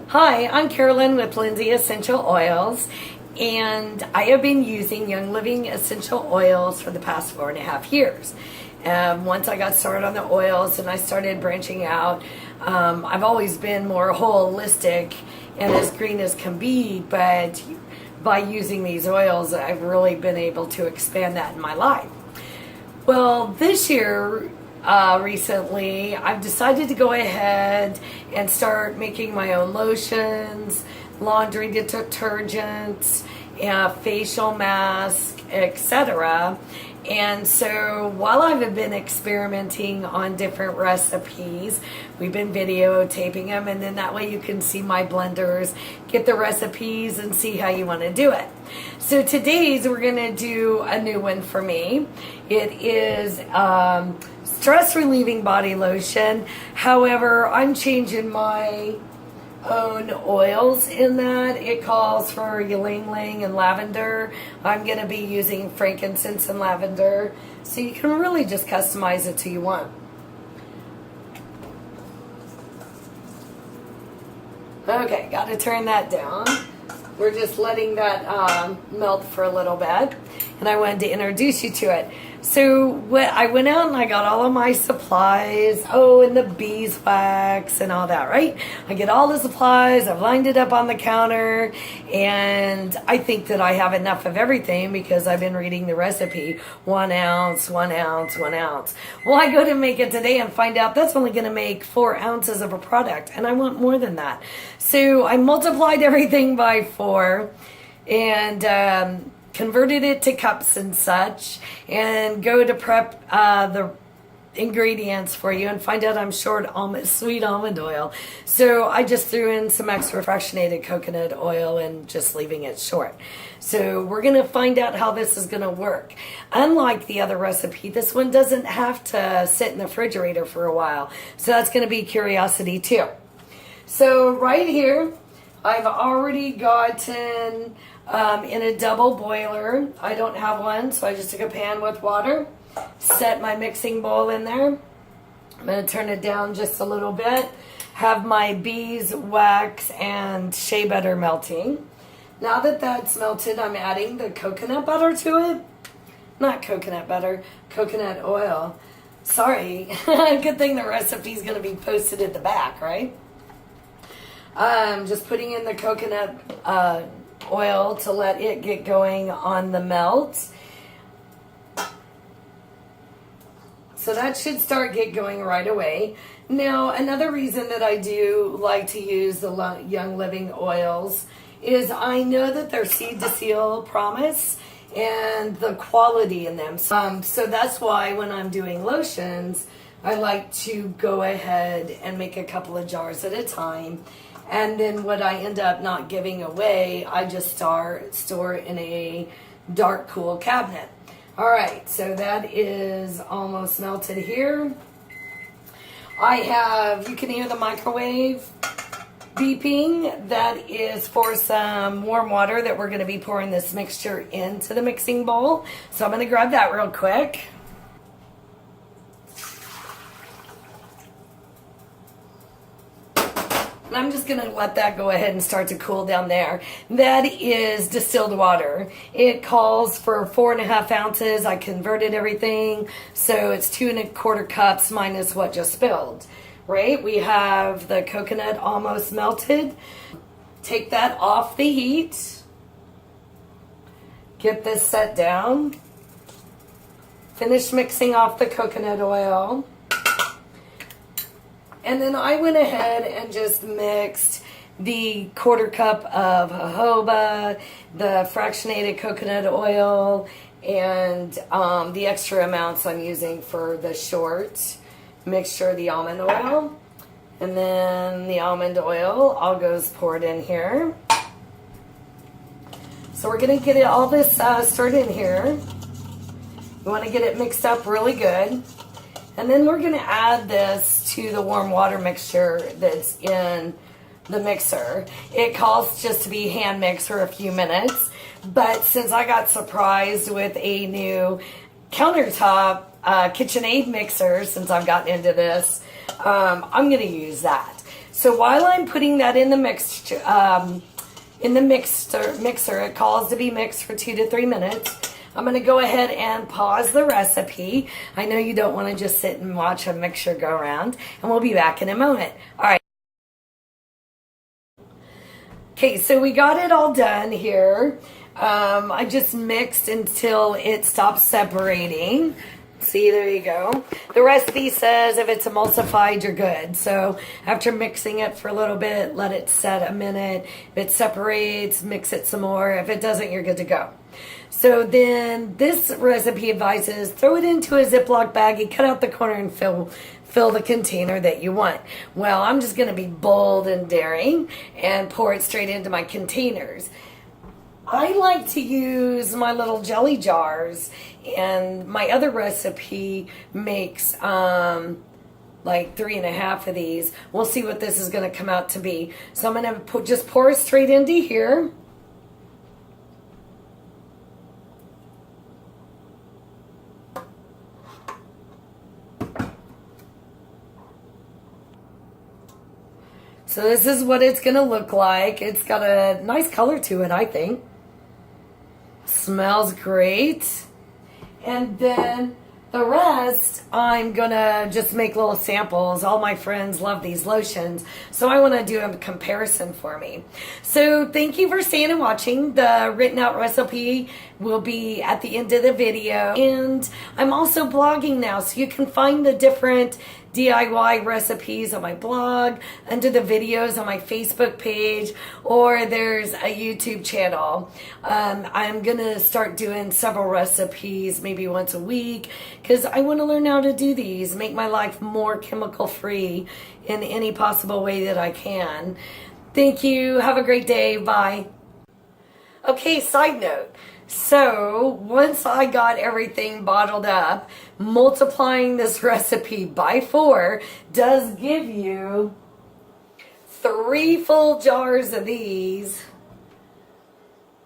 Hi, I'm Carolyn with Lindsey Essential Oils, and I have been using Young Living Essential Oils for the past 4.5 years. Once I got started on the oils and I started branching out, I've always been more holistic and as green as can be, but by using these oils, I've really been able to expand that in my life. Well, this year, recently, I've decided to go ahead and start making my own lotions, laundry detergents, facial masks, etc. And so while I've been experimenting on different recipes, we've been videotaping them, and then that way you can see my blenders, get the recipes, and see how you want to do it. So today's we're going to do a new one for me. It is stress relieving body lotion. However, I'm changing my own oils in that. It calls for ylang ylang and lavender. I'm going to be using frankincense and lavender. So you can really just customize it to you want. Okay, got to turn that down. We're just letting that melt for a little bit. And I wanted to introduce you to it. So I went out and I got all of my supplies. Oh, and the beeswax and all that, right? I get all the supplies. I've lined it up on the counter. And I think that I have enough of everything because I've been reading the recipe. 1 ounce, 1 ounce, 1 ounce. Well, I go to make it today and find out that's only going to make 4 ounces of a product. And I want more than that. So I multiplied everything by 4. And converted it to cups and such, and go to prep the ingredients for you and find out I'm short sweet almond oil. So I just threw in some extra fractionated coconut oil and just leaving it short. So we're going to find out how this is going to work. Unlike the other recipe, this one doesn't have to sit in the refrigerator for a while. So that's going to be curiosity too. So right here, I've already gotten in a double boiler. I don't have one, so I just took a pan with water, set my mixing bowl in there. I'm going to turn it down just a little bit, have my beeswax and shea butter melting. Now that that's melted, I'm adding the coconut butter to it. Not coconut butter, coconut oil. Sorry, good thing the recipe's going to be posted at the back, right? Just putting in the coconut oil to let it get going on the melt. So that should get going right away. Now, another reason that I do like to use the Young Living oils is I know that they're seed to seal promise and the quality in them. So that's why when I'm doing lotions, I like to go ahead and make a couple of jars at a time. And then what I end up not giving away, I just store in a dark, cool cabinet. All right, so that is almost melted here. You can hear the microwave beeping. That is for some warm water that we're going to be pouring this mixture into the mixing bowl. So I'm going to grab that real quick. I'm just going to let that go ahead and start to cool down there. That is distilled water. It calls for 4.5 ounces. I converted everything, so it's 2.25 cups minus what just spilled. Right? We have the coconut almost melted. Take that off the heat. Get this set down. Finish mixing off the coconut oil. And then I went ahead and just mixed the 1/4 cup of jojoba, the fractionated coconut oil, and the extra amounts I'm using for the short mixture, the almond oil. And then the almond oil all goes poured in here. So we're going to get all this stirred in here. You want to get it mixed up really good. And then we're going to add this to the warm water mixture that's in the mixer. It calls just to be hand mixed for a few minutes. But since I got surprised with a new countertop KitchenAid mixer, since I've gotten into this, I'm going to use that. So while I'm putting that in the mixture, mixer, it calls to be mixed for 2 to 3 minutes. I'm going to go ahead and pause the recipe. I know you don't want to just sit and watch a mixture go around, and we'll be back in a moment. All right. Okay, so we got it all done here. I just mixed until it stops separating. See, there you go. The recipe says if it's emulsified, you're good. So after mixing it for a little bit, let it set a minute. If it separates, mix it some more. If it doesn't, you're good to go. So then this recipe advises throw it into a Ziploc baggie, cut out the corner, and fill the container that you want. Well, I'm just going to be bold and daring and pour it straight into my containers. I like to use my little jelly jars, and my other recipe makes like 3.5 of these. We'll see what this is going to come out to be. So I'm going to just pour it straight into here. So this is what it's going to look like. It's got a nice color to it, I think. Smells great. And then the rest, I'm going to just make little samples. All my friends love these lotions, so I want to do a comparison for me. So thank you for staying and watching. The written out recipe will be at the end of the video. And I'm also blogging now, so you can find the different DIY recipes on my blog, under the videos on my Facebook page, or there's a YouTube channel. I'm gonna start doing several recipes maybe once a week because I want to learn how to do these, make my life more chemical free in any possible way that I can. Thank you. Have a great day. Bye. Okay, side note. So once I got everything bottled up, multiplying this recipe by 4 does give you 3 full jars of these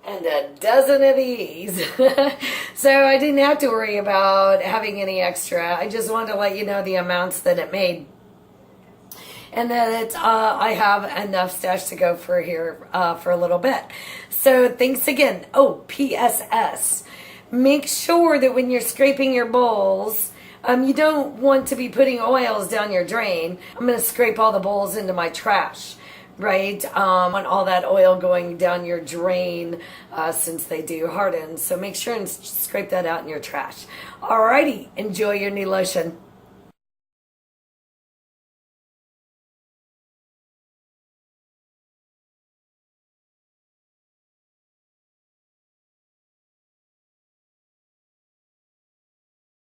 and a dozen of these. So I didn't have to worry about having any extra. I just wanted to let you know the amounts that it made. And that I have enough stash to go for here for a little bit. So thanks again. Oh, PSS. Make sure that when you're scraping your bowls, you don't want to be putting oils down your drain. I'm going to scrape all the bowls into my trash, right? Want all that oil going down your drain since they do harden. So make sure and scrape that out in your trash. Alrighty, enjoy your new lotion.